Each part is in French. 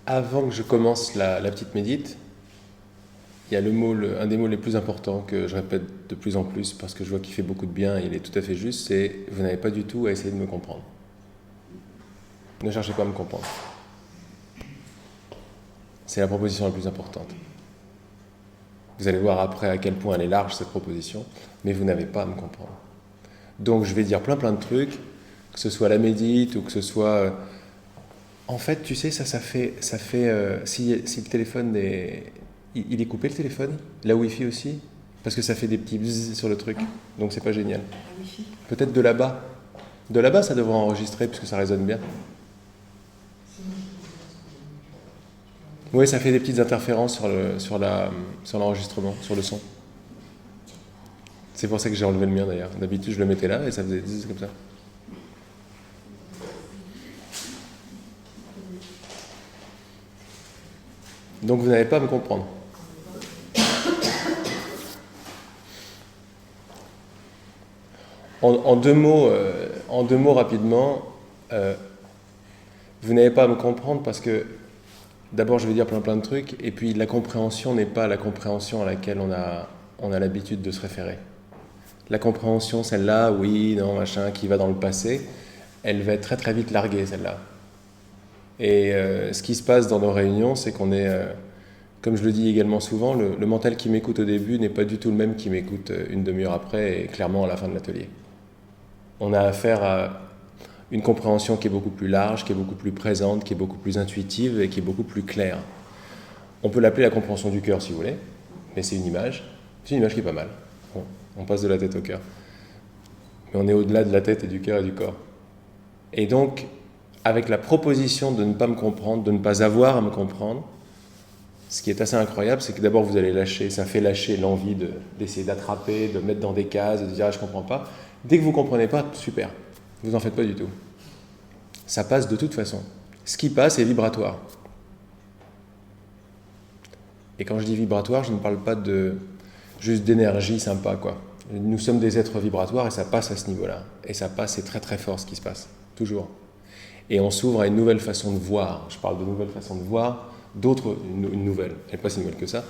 Avant que je commence la petite médite, il y a un des mots les plus importants que je répète de plus en plus parce que je vois qu'il fait beaucoup de bien et il est tout à fait juste, c'est « vous n'avez pas du tout à essayer de me comprendre ». Ne cherchez pas à me comprendre. C'est la proposition la plus importante. Vous allez voir après à quel point elle est large cette proposition, mais vous n'avez pas à me comprendre. Donc je vais dire plein de trucs, que ce soit la médite ou que ce soit... En fait, tu sais, ça fait si le téléphone est... Il est coupé le téléphone, la Wi-Fi aussi, parce que ça fait des petits bzzz sur le truc, donc c'est pas génial. Peut-être de là-bas. De là-bas, ça devrait enregistrer puisque ça résonne bien. Oui, ça fait des petites interférences sur l'enregistrement, sur le son. C'est pour ça que j'ai enlevé le mien d'ailleurs. D'habitude, je le mettais là et ça faisait bzzz comme ça. Donc vous n'avez pas à me comprendre. En deux mots rapidement, vous n'avez pas à me comprendre parce que d'abord je vais dire plein de trucs et puis la compréhension n'est pas la compréhension à laquelle on a l'habitude de se référer. La compréhension, celle-là, oui, non, machin, qui va dans le passé, elle va être très vite larguée, celle-là. Et ce qui se passe dans nos réunions, c'est qu'on est, comme je le dis également souvent, le mental qui m'écoute au début n'est pas du tout le même qui m'écoute une demi-heure après et clairement à la fin de l'atelier. On a affaire à une compréhension qui est beaucoup plus large, qui est beaucoup plus présente, qui est beaucoup plus intuitive et qui est beaucoup plus claire. On peut l'appeler la compréhension du cœur si vous voulez, mais c'est une image. C'est une image qui est pas mal. Bon, on passe de la tête au cœur. Mais on est au-delà de la tête et du cœur et du corps. Et donc, avec la proposition de ne pas me comprendre, de ne pas avoir à me comprendre, ce qui est assez incroyable, c'est que d'abord vous allez lâcher, ça fait lâcher l'envie d'essayer d'attraper, de mettre dans des cases, de dire ah, je ne comprends pas. Dès que vous ne comprenez pas, super, vous n'en faites pas du tout. Ça passe de toute façon. Ce qui passe est vibratoire. Et quand je dis vibratoire, je ne parle pas juste d'énergie sympa, quoi. Nous sommes des êtres vibratoires et ça passe à ce niveau-là. Et ça passe, c'est très fort ce qui se passe, toujours. Et on s'ouvre à une nouvelle façon de voir. Je parle de nouvelle façon de voir, une nouvelle, elle n'est pas si nouvelle que ça.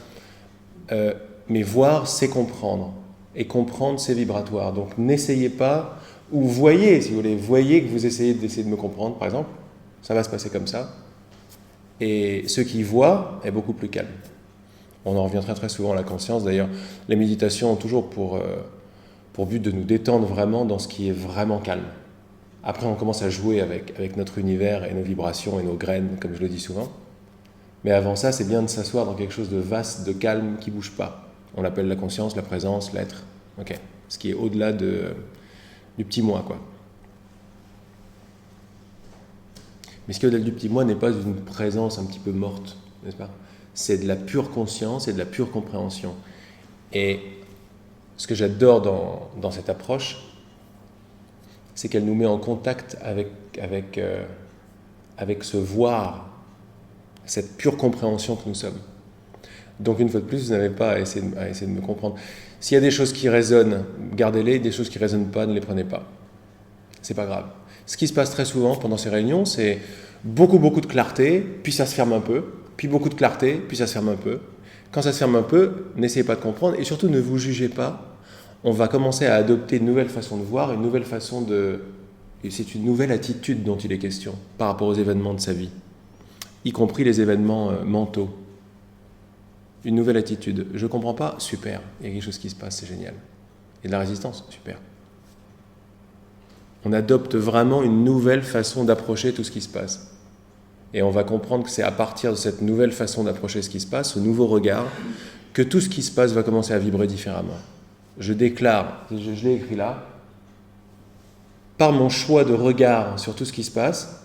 Mais voir, c'est comprendre. Et comprendre, c'est vibratoire. Donc n'essayez pas, ou voyez, si vous voulez, que vous essayez de me comprendre, par exemple, ça va se passer comme ça. Et ce qui voit est beaucoup plus calme. On en revient très souvent à la conscience. D'ailleurs, les méditations ont toujours pour but de nous détendre vraiment dans ce qui est vraiment calme. Après, on commence à jouer avec notre univers et nos vibrations et nos graines, comme je le dis souvent. Mais avant ça, c'est bien de s'asseoir dans quelque chose de vaste, de calme, qui ne bouge pas. On l'appelle la conscience, la présence, l'être. Okay. Ce qui est au-delà du petit moi, quoi. Mais ce qui est au-delà du petit moi n'est pas une présence un petit peu morte, n'est-ce pas ? C'est de la pure conscience et de la pure compréhension. Et ce que j'adore dans cette approche, c'est qu'elle nous met en contact avec ce voir, cette pure compréhension que nous sommes. Donc une fois de plus, vous n'avez pas à essayer de me comprendre. S'il y a des choses qui résonnent, gardez-les, des choses qui ne résonnent pas, ne les prenez pas. C'est pas grave. Ce qui se passe très souvent pendant ces réunions, c'est beaucoup de clarté, puis ça se ferme un peu, puis beaucoup de clarté, puis ça se ferme un peu. Quand ça se ferme un peu, n'essayez pas de comprendre, et surtout ne vous jugez pas. On va commencer à adopter une nouvelle façon de voir, une nouvelle façon de... Et c'est une nouvelle attitude dont il est question par rapport aux événements de sa vie, y compris les événements mentaux. Une nouvelle attitude. Je ne comprends pas, super. Il y a quelque chose qui se passe, c'est génial. Il y a de la résistance, super. On adopte vraiment une nouvelle façon d'approcher tout ce qui se passe. Et on va comprendre que c'est à partir de cette nouvelle façon d'approcher ce qui se passe, ce nouveau regard, que tout ce qui se passe va commencer à vibrer différemment. Je déclare, je l'ai écrit là, par mon choix de regard sur tout ce qui se passe,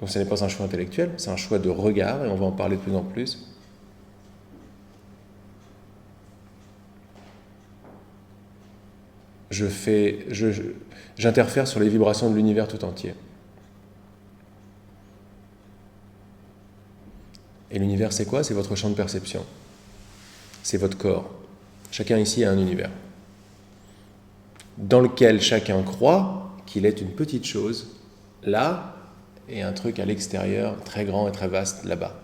donc ce n'est pas un choix intellectuel, c'est un choix de regard, et on va en parler de plus en plus. J'interfère sur les vibrations de l'univers tout entier. Et l'univers, c'est quoi ? C'est votre champ de perception. C'est votre corps. Chacun ici a un univers dans lequel chacun croit qu'il est une petite chose là et un truc à l'extérieur très grand et très vaste là-bas.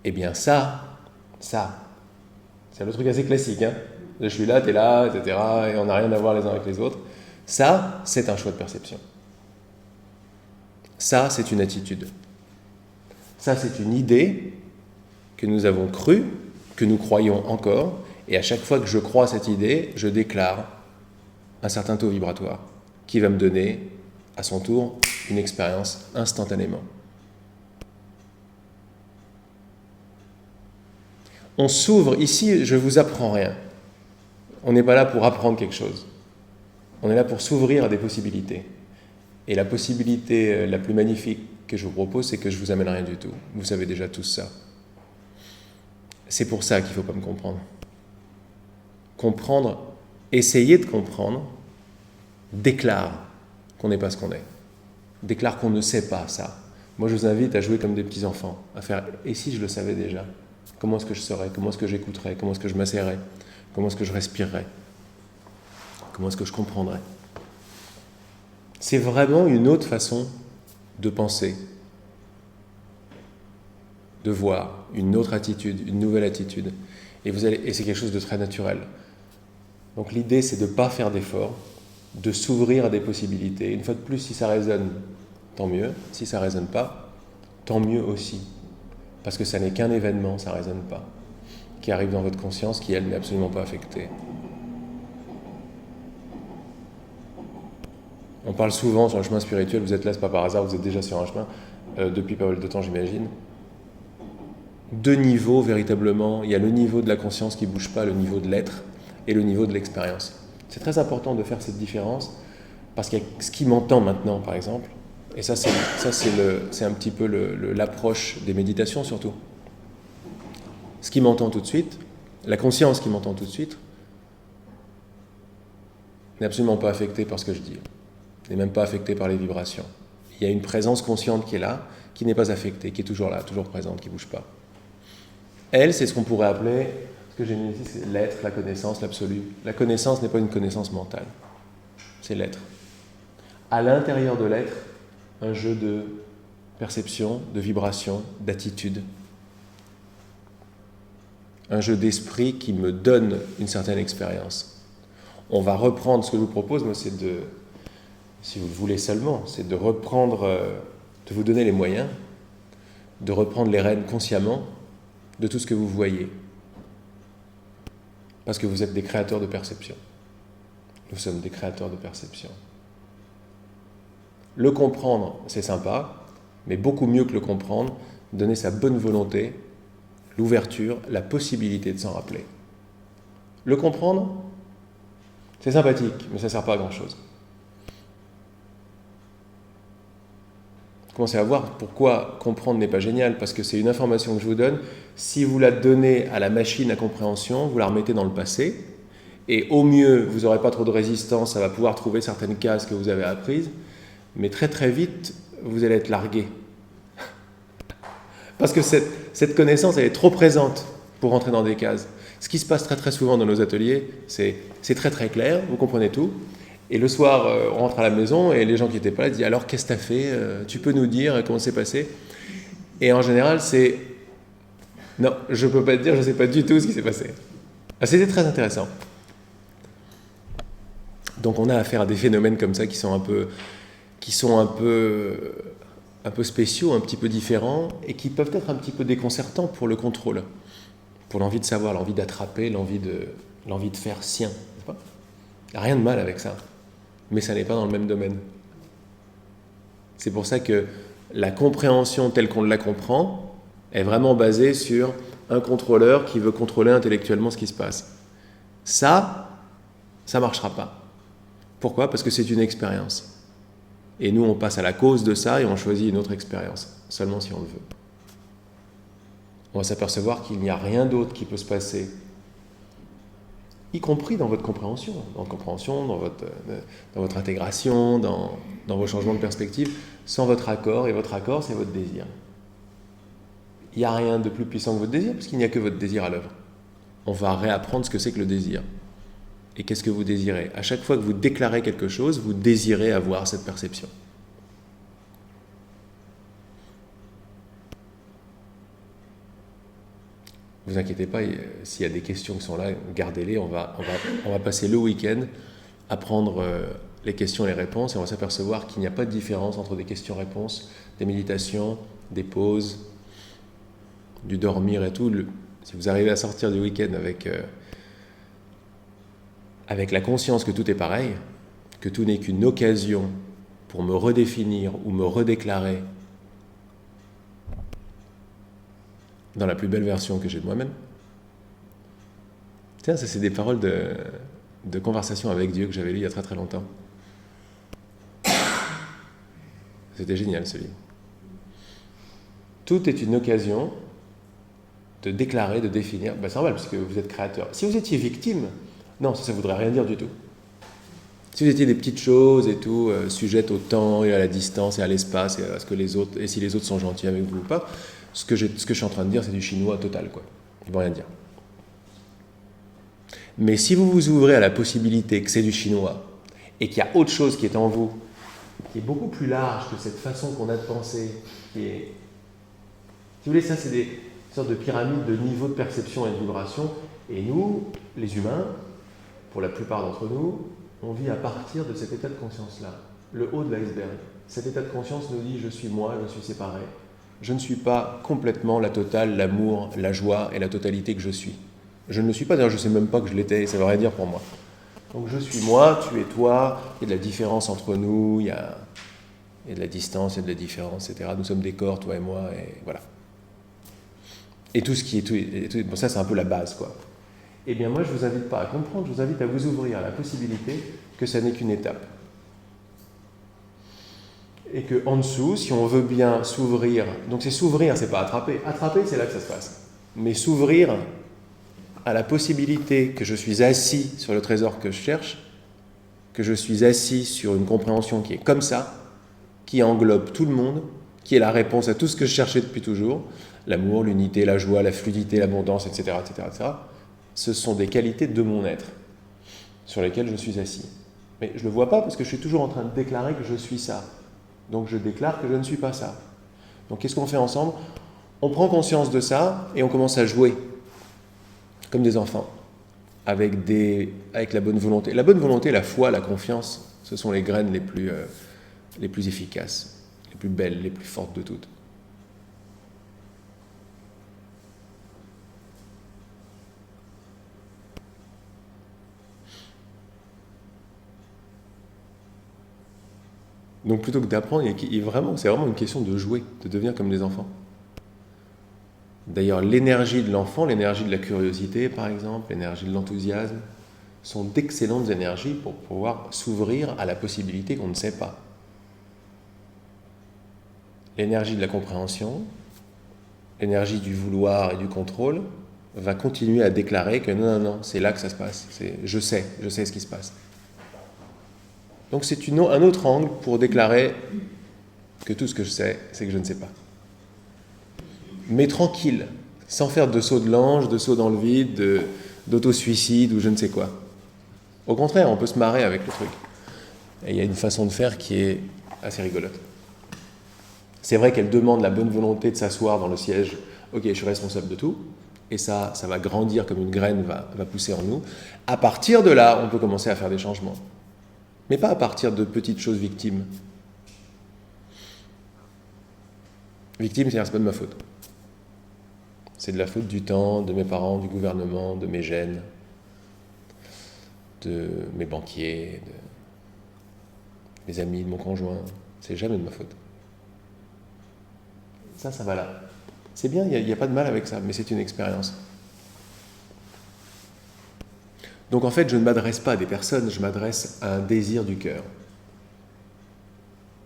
Eh bien ça, c'est le truc assez classique. Hein. Je suis là, t'es là, etc. Et on n'a rien à voir les uns avec les autres. Ça, c'est un choix de perception. Ça, c'est une attitude. Ça, c'est une idée que nous avons crue, que nous croyons encore. Et à chaque fois que je crois cette idée, je déclare un certain taux vibratoire qui va me donner, à son tour, une expérience instantanément. On s'ouvre, ici, je ne vous apprends rien. On n'est pas là pour apprendre quelque chose. On est là pour s'ouvrir à des possibilités. Et la possibilité la plus magnifique que je vous propose, c'est que je ne vous amène rien du tout. Vous savez déjà tout ça. C'est pour ça qu'il ne faut pas me comprendre. Comprendre, essayer de comprendre, déclare qu'on n'est pas ce qu'on est. Déclare qu'on ne sait pas ça. Moi, je vous invite à jouer comme des petits-enfants, à faire « et si je le savais déjà ?» Comment est-ce que je saurais? Comment est-ce que j'écouterais? Comment est-ce que je m'asserais? Comment est-ce que je respirerais? Comment est-ce que je comprendrais? C'est vraiment une autre façon de penser, de voir, une autre attitude, une nouvelle attitude. Et c'est quelque chose de très naturel. Donc l'idée, c'est de ne pas faire d'efforts, de s'ouvrir à des possibilités. Une fois de plus, si ça résonne, tant mieux. Si ça ne résonne pas, tant mieux aussi. Parce que ça n'est qu'un événement, ça ne résonne pas, qui arrive dans votre conscience, qui, elle, n'est absolument pas affectée. On parle souvent sur le chemin spirituel, vous êtes là, c'est pas par hasard, vous êtes déjà sur un chemin, depuis pas mal de temps, j'imagine. Deux niveaux, véritablement. Il y a le niveau de la conscience qui ne bouge pas, le niveau de l'être, et le niveau de l'expérience. C'est très important de faire cette différence, parce qu'il y a ce qui m'entend maintenant, par exemple, et ça c'est un petit peu l'approche des méditations, surtout. Ce qui m'entend tout de suite, la conscience qui m'entend tout de suite, n'est absolument pas affectée par ce que je dis, n'est même pas affectée par les vibrations. Il y a une présence consciente qui est là, qui n'est pas affectée, qui est toujours là, toujours présente, qui ne bouge pas. Elle, c'est ce qu'on pourrait appeler, ce que j'ai mis ici, c'est l'être, la connaissance, l'absolu. La connaissance n'est pas une connaissance mentale, c'est l'être. À l'intérieur de l'être, un jeu de perception, de vibration, d'attitude. Un jeu d'esprit qui me donne une certaine expérience. On va reprendre, ce que je vous propose, moi, c'est de, si vous le voulez seulement, c'est de reprendre, de vous donner les moyens, de reprendre les rênes consciemment de tout ce que vous voyez. Parce que vous êtes des créateurs de perception. Nous sommes des créateurs de perception. Le comprendre, c'est sympa, mais beaucoup mieux que le comprendre, donner sa bonne volonté, l'ouverture, la possibilité de s'en rappeler. Le comprendre, c'est sympathique, mais ça ne sert pas à grand-chose. Commencez à voir pourquoi comprendre n'est pas génial, parce que c'est une information que je vous donne. Si vous la donnez à la machine à compréhension, vous la remettez dans le passé, et au mieux, vous n'aurez pas trop de résistance, ça va pouvoir trouver certaines cases que vous avez apprises, mais très très vite, vous allez être largué. Parce que cette connaissance, elle est trop présente pour rentrer dans des cases. Ce qui se passe très très souvent dans nos ateliers, c'est très très clair, vous comprenez tout, et le soir, on rentre à la maison, et les gens qui n'étaient pas là disent « Alors, qu'est-ce que tu as fait? Tu peux nous dire comment c'est passé ?» Et en général, c'est « Non, je ne peux pas te dire, je ne sais pas du tout ce qui s'est passé. » C'était très intéressant. Donc on a affaire à des phénomènes comme ça qui sont un peu spéciaux, un petit peu différents, et qui peuvent être un petit peu déconcertants pour le contrôle, pour l'envie de savoir, l'envie d'attraper, l'envie de faire sien. Il n'y a rien de mal avec ça, mais ça n'est pas dans le même domaine. C'est pour ça que la compréhension telle qu'on la comprend est vraiment basée sur un contrôleur qui veut contrôler intellectuellement ce qui se passe. Ça ne marchera pas. Pourquoi? Parce que c'est une expérience. Et nous, on passe à la cause de ça et on choisit une autre expérience, seulement si on le veut. On va s'apercevoir qu'il n'y a rien d'autre qui peut se passer, y compris dans votre compréhension, dans votre intégration, dans vos changements de perspective, sans votre accord, et votre accord, c'est votre désir. Il n'y a rien de plus puissant que votre désir, parce qu'il n'y a que votre désir à l'œuvre. On va réapprendre ce que c'est que le désir. Et qu'est-ce que vous désirez? À chaque fois que vous déclarez quelque chose, vous désirez avoir cette perception. vous inquiétez pas, s'il y a des questions qui sont là, gardez-les. On va passer le week-end à prendre les questions et les réponses, et on va s'apercevoir qu'il n'y a pas de différence entre des questions-réponses, des méditations, des pauses, du dormir et tout. Si vous arrivez à sortir du week-end avec la conscience que tout est pareil, que tout n'est qu'une occasion pour me redéfinir ou me redéclarer dans la plus belle version que j'ai de moi-même. Tiens, ça c'est des paroles de conversation avec Dieu que j'avais lu il y a très très longtemps. C'était génial ce livre. Tout est une occasion de déclarer, de définir. C'est normal parce que vous êtes créateur. Si vous étiez victime, non, ça ne voudrait rien dire du tout. Si vous étiez des petites choses et tout, sujettes au temps et à la distance et à l'espace et à ce que les autres, et si les autres sont gentils avec vous ou pas, ce que je suis en train de dire, c'est du chinois total, quoi. Ils ne vont rien dire. Mais si vous vous ouvrez à la possibilité que c'est du chinois et qu'il y a autre chose qui est en vous, qui est beaucoup plus large que cette façon qu'on a de penser, qui est... Si vous voulez, ça c'est des sortes de pyramides de niveau de perception et de vibration, et nous, les humains, pour la plupart d'entre nous, on vit à partir de cet état de conscience-là, le haut de l'iceberg. Cet état de conscience nous dit « je suis moi, je suis séparé ». Je ne suis pas complètement la totale, l'amour, la joie et la totalité que je suis. Je ne le suis pas, d'ailleurs je ne sais même pas que je l'étais, ça ne veut rien dire pour moi. Donc je suis moi, tu es toi, il y a de la différence entre nous, il y a de la distance, il y a de la différence, etc. Nous sommes des corps, toi et moi, et voilà. Et tout ce qui est... bon, ça c'est un peu la base, quoi. Eh bien moi je ne vous invite pas à comprendre, je vous invite à vous ouvrir à la possibilité que ça n'est qu'une étape. Et qu'en dessous, si on veut bien s'ouvrir, donc c'est s'ouvrir, c'est pas attraper. Attraper, c'est là que ça se passe. Mais s'ouvrir à la possibilité que je suis assis sur le trésor que je cherche, que je suis assis sur une compréhension qui est comme ça, qui englobe tout le monde, qui est la réponse à tout ce que je cherchais depuis toujours, l'amour, l'unité, la joie, la fluidité, l'abondance, etc., etc., etc. Ce sont des qualités de mon être sur lesquelles je suis assis. Mais je ne le vois pas parce que je suis toujours en train de déclarer que je suis ça. Donc je déclare que je ne suis pas ça. Donc qu'est-ce qu'on fait ensemble ? On prend conscience de ça et on commence à jouer comme des enfants avec la bonne volonté. La bonne volonté, la foi, la confiance, ce sont les graines les plus efficaces, les plus belles, les plus fortes de toutes. Donc plutôt que d'apprendre, c'est vraiment une question de jouer, de devenir comme des enfants. D'ailleurs, l'énergie de l'enfant, l'énergie de la curiosité par exemple, l'énergie de l'enthousiasme, sont d'excellentes énergies pour pouvoir s'ouvrir à la possibilité qu'on ne sait pas. L'énergie de la compréhension, l'énergie du vouloir et du contrôle va continuer à déclarer que non, c'est là que ça se passe, je sais ce qui se passe. Donc c'est un autre angle pour déclarer que tout ce que je sais, c'est que je ne sais pas. Mais tranquille, sans faire de saut de l'ange, de saut dans le vide, d'auto-suicide ou je ne sais quoi. Au contraire, on peut se marrer avec le truc. Et il y a une façon de faire qui est assez rigolote. C'est vrai qu'elle demande la bonne volonté de s'asseoir dans le siège. Ok, je suis responsable de tout. Et ça va grandir comme une graine va pousser en nous. À partir de là, on peut commencer à faire des changements. Mais pas à partir de petites choses victimes. Victime, c'est-à-dire c'est pas de ma faute. C'est de la faute du temps, de mes parents, du gouvernement, de mes gènes, de mes banquiers, de mes amis, de mon conjoint. C'est jamais de ma faute. Ça va là. C'est bien, il n'y a pas de mal avec ça, mais c'est une expérience. Donc en fait, je ne m'adresse pas à des personnes, je m'adresse à un désir du cœur.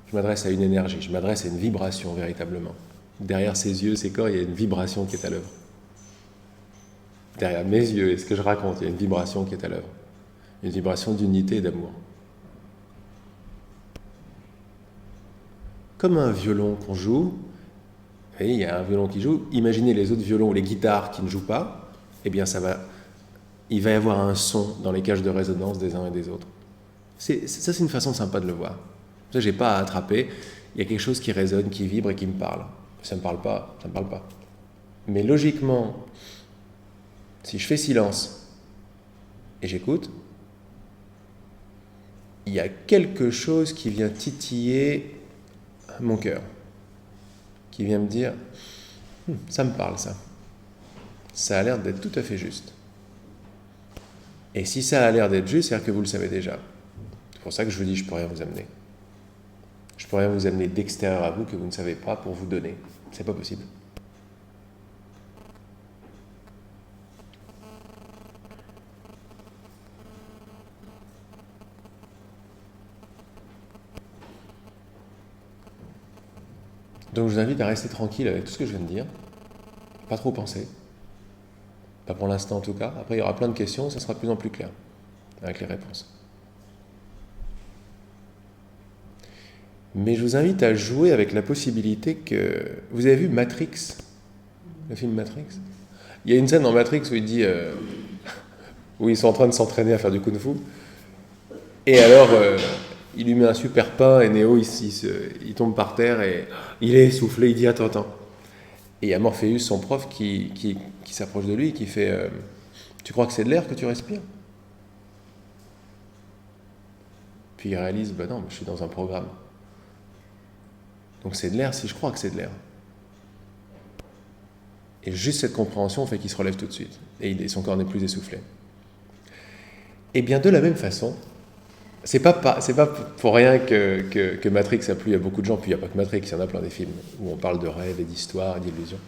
Je m'adresse à une énergie, je m'adresse à une vibration véritablement. Derrière ses yeux, ses corps, il y a une vibration qui est à l'œuvre. Derrière mes yeux et ce que je raconte, il y a une vibration qui est à l'œuvre. Une vibration d'unité et d'amour. Comme un violon qu'on joue, et il y a un violon qui joue, imaginez les autres violons ou les guitares qui ne jouent pas, eh bien il va y avoir un son dans les cages de résonance des uns et des autres. Ça, c'est une façon sympa de le voir. Ça, je n'ai pas à attraper. Il y a quelque chose qui résonne, qui vibre et qui me parle. Ça ne me parle pas, ça ne me parle pas. Mais logiquement, Si je fais silence et j'écoute, il y a quelque chose qui vient titiller mon cœur, qui vient me dire ça me parle, ça. Ça a l'air d'être tout à fait juste. Et si ça a l'air d'être juste, c'est-à-dire que vous le savez déjà. C'est pour ça que je vous dis, je ne peux rien vous amener. Je ne peux rien vous amener d'extérieur à vous que vous ne savez pas pour vous donner. C'est pas possible. Donc je vous invite à rester tranquille avec tout ce que je viens de dire. Pas trop penser. Pas pour l'instant en tout cas. Après il y aura plein de questions, ça sera de plus en plus clair avec les réponses. Mais je vous invite à jouer avec la possibilité que... Vous avez vu Matrix? Le film Matrix? Il y a une scène dans Matrix où il dit... où ils sont en train de s'entraîner à faire du kung-fu. Et alors, il lui met un super pain et Neo, il tombe par terre et il est essoufflé, il dit attends. Et il y a Morpheus, son prof, qui s'approche de lui et qui fait tu crois que c'est de l'air que tu respires? Puis il réalise non, mais je suis dans un programme. Donc c'est de l'air si je crois que c'est de l'air. Et juste cette compréhension fait qu'il se relève tout de suite. Et son corps n'est plus essoufflé. Et bien de la même façon, c'est pas pour rien que Matrix a plu à beaucoup de gens, puis il n'y a pas que Matrix, il y en a plein des films où on parle de rêve et d'histoire et d'illusions.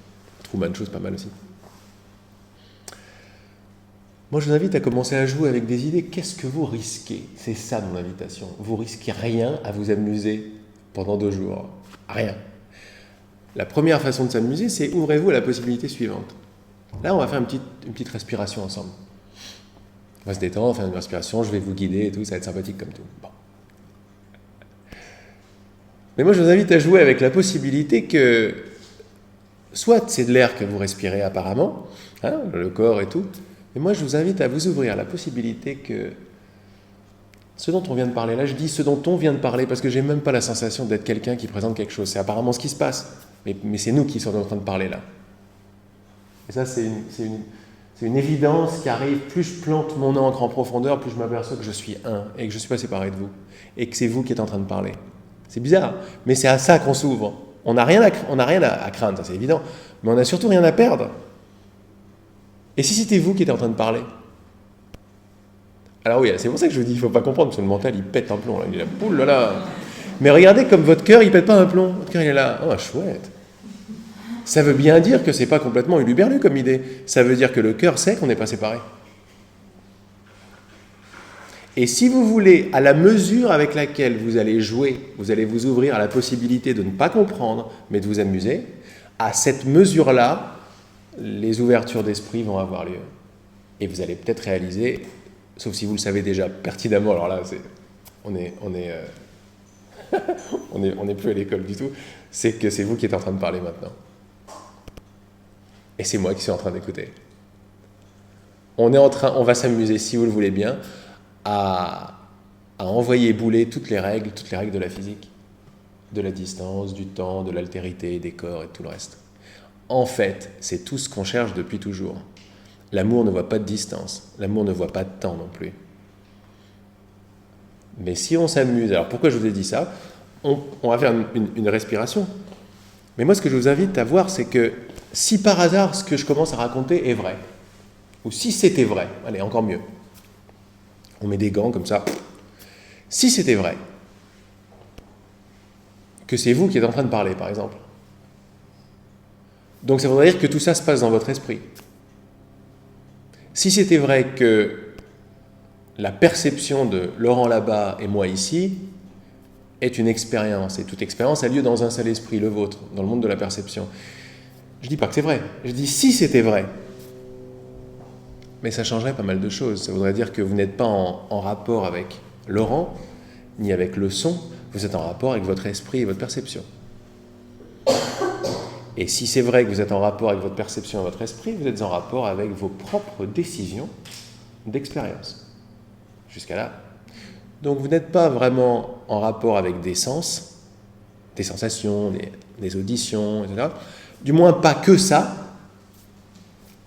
Truman Show, pas mal aussi. Moi je vous invite à commencer à jouer avec des idées. Qu'est-ce que vous risquez? C'est ça mon invitation. Vous risquez rien à vous amuser pendant 2 jours. Rien. La première façon de s'amuser, c'est ouvrez-vous à la possibilité suivante. Là, on va faire une petite respiration ensemble. On va se détendre, on va faire une respiration, je vais vous guider et tout, ça va être sympathique comme tout. Bon. Mais moi, je vous invite à jouer avec la possibilité que, soit c'est de l'air que vous respirez apparemment, le corps et tout, mais moi, je vous invite à vous ouvrir à la possibilité que ce dont on vient de parler, là je dis ce dont on vient de parler parce que j'ai même pas la sensation d'être quelqu'un qui présente quelque chose, c'est apparemment ce qui se passe, mais c'est nous qui sommes en train de parler là. Et ça c'est une évidence qui arrive, plus je plante mon encre en profondeur, plus je m'aperçois que je suis un et que je ne suis pas séparé de vous et que c'est vous qui êtes en train de parler. C'est bizarre, mais c'est à ça qu'on s'ouvre. On n'a rien à craindre, ça c'est évident, mais on n'a surtout rien à perdre. Et si c'était vous qui étiez en train de parler? Alors oui, c'est pour ça que je vous dis, il ne faut pas comprendre, parce que le mental, il pète un plomb. Là. Il est là, poule là. Mais regardez comme votre cœur, il ne pète pas un plomb. Votre cœur, il est là. Oh, chouette. Ça veut bien dire que ce n'est pas complètement huluberlu comme idée. Ça veut dire que le cœur sait qu'on n'est pas séparés. Et si vous voulez, à la mesure avec laquelle vous allez jouer, vous allez vous ouvrir à la possibilité de ne pas comprendre, mais de vous amuser, à cette mesure-là, les ouvertures d'esprit vont avoir lieu. Et vous allez peut-être réaliser... Sauf si vous le savez déjà pertinemment, alors là, on n'est plus à l'école du tout, c'est que c'est vous qui êtes en train de parler maintenant. Et c'est moi qui suis en train d'écouter. On va s'amuser, si vous le voulez bien, à envoyer bouler toutes les règles de la physique, de la distance, du temps, de l'altérité, des corps et tout le reste. En fait, c'est tout ce qu'on cherche depuis toujours. L'amour ne voit pas de distance, l'amour ne voit pas de temps non plus. Mais si on s'amuse, alors pourquoi je vous ai dit ça? On va faire une respiration. Mais moi ce que je vous invite à voir, c'est que si par hasard ce que je commence à raconter est vrai, ou si c'était vrai, allez encore mieux, on met des gants comme ça, si c'était vrai, que c'est vous qui êtes en train de parler par exemple, donc ça voudrait dire que tout ça se passe dans votre esprit. Si c'était vrai que la perception de Laurent là-bas et moi ici est une expérience, et toute expérience a lieu dans un seul esprit, le vôtre, dans le monde de la perception. Je ne dis pas que c'est vrai, je dis si c'était vrai. Mais ça changerait pas mal de choses. Ça voudrait dire que vous n'êtes pas en rapport avec Laurent, ni avec le son, vous êtes en rapport avec votre esprit et votre perception. Et si c'est vrai que vous êtes en rapport avec votre perception et votre esprit, vous êtes en rapport avec vos propres décisions d'expérience. Jusqu'à là. Donc vous n'êtes pas vraiment en rapport avec des sens, des sensations, des auditions, etc. Du moins pas que ça.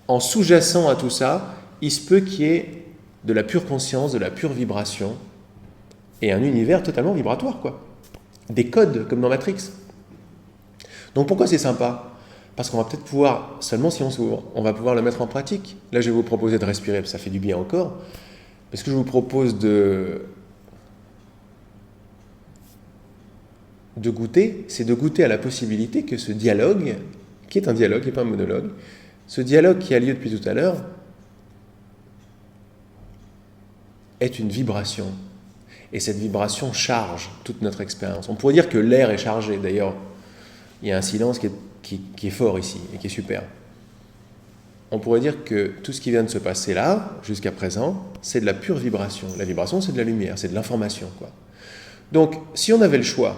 en sous-jacent à tout ça, il se peut qu'il y ait de la pure conscience, de la pure vibration, et un univers totalement vibratoire, quoi. Des codes, comme dans Matrix. Donc pourquoi c'est sympa? Parce qu'on va peut-être pouvoir, seulement si on s'ouvre, on va pouvoir le mettre en pratique. Là, je vais vous proposer de respirer, ça fait du bien encore. Parce que je vous propose de goûter, c'est de goûter à la possibilité que ce dialogue, qui est un dialogue, qui n'est pas un monologue, ce dialogue qui a lieu depuis tout à l'heure, est une vibration. Et cette vibration charge toute notre expérience. On pourrait dire que l'air est chargé. D'ailleurs, il y a un silence qui est fort ici et qui est super. On pourrait dire que tout ce qui vient de se passer là, jusqu'à présent, c'est de la pure vibration. La vibration, c'est de la lumière, c'est de l'information, quoi. Donc, si on avait le choix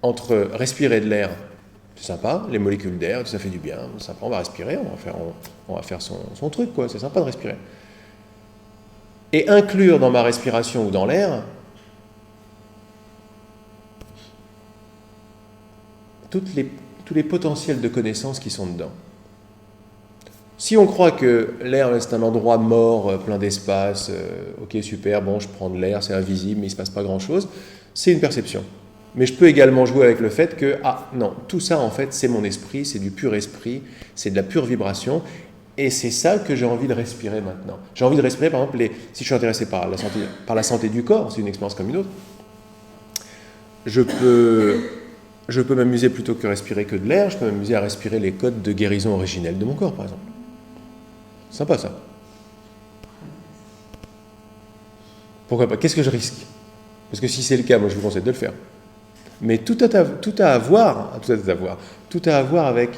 entre respirer de l'air, c'est sympa, les molécules d'air, ça fait du bien, c'est sympa, on va respirer, on va faire son truc, quoi, c'est sympa de respirer. Et inclure dans ma respiration ou dans l'air tous les potentiels de connaissances qui sont dedans. Si on croit que l'air c'est un endroit mort, plein d'espace, ok super, bon je prends de l'air, c'est invisible, mais il ne se passe pas grand-chose, c'est une perception. Mais je peux également jouer avec le fait que, ah non, tout ça en fait c'est mon esprit, c'est du pur esprit, c'est de la pure vibration, et c'est ça que j'ai envie de respirer maintenant. J'ai envie de respirer par exemple, si je suis intéressé par la santé du corps, c'est une expérience comme une autre, je peux m'amuser plutôt que respirer que de l'air, je peux m'amuser à respirer les codes de guérison originelle de mon corps par exemple. Sympa ça. Pourquoi pas? Qu'est-ce que je risque? Parce que si c'est le cas, moi je vous conseille de le faire. Mais tout a à voir avec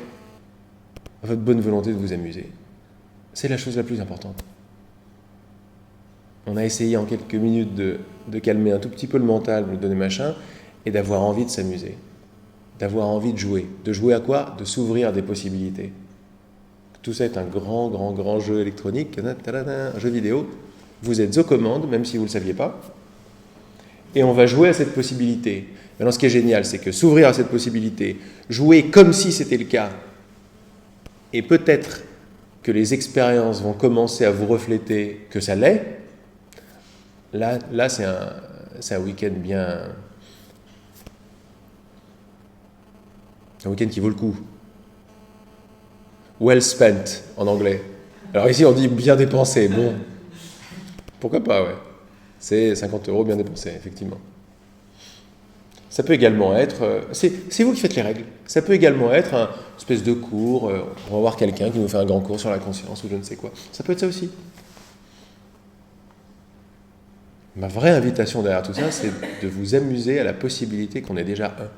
votre bonne volonté de vous amuser. C'est la chose la plus importante. On a essayé en quelques minutes de calmer un tout petit peu le mental, de lui donner machin, et d'avoir envie de s'amuser. D'avoir envie de jouer. De jouer à quoi? De s'ouvrir à des possibilités. Tout ça est un grand jeu électronique, un jeu vidéo. Vous êtes aux commandes, même si vous ne le saviez pas. Et on va jouer à cette possibilité. Maintenant, ce qui est génial, c'est que s'ouvrir à cette possibilité, jouer comme si c'était le cas, et peut-être que les expériences vont commencer à vous refléter que ça l'est, là c'est un week-end bien... un week-end qui vaut le coup. Well spent, en anglais. Alors ici, on dit bien dépensé. Bon, pourquoi pas, ouais. C'est 50 € bien dépensés, effectivement. Ça peut également être... c'est vous qui faites les règles. Ça peut également être une espèce de cours. On va voir quelqu'un qui nous fait un grand cours sur la conscience ou je ne sais quoi. Ça peut être ça aussi. Ma vraie invitation derrière tout ça, c'est de vous amuser à la possibilité qu'on est déjà un.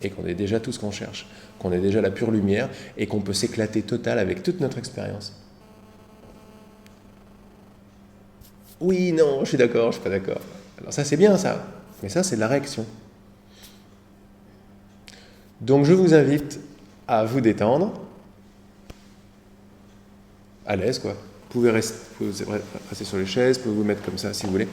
Et qu'on est déjà tout ce qu'on cherche. Qu'on est déjà la pure lumière et qu'on peut s'éclater total avec toute notre expérience. Oui, non, je suis d'accord, je suis pas d'accord. Alors ça, c'est bien, ça. Mais ça, c'est de la réaction. Donc, je vous invite à vous détendre. À l'aise, quoi. Vous pouvez rester sur les chaises, vous pouvez vous mettre comme ça, si vous voulez.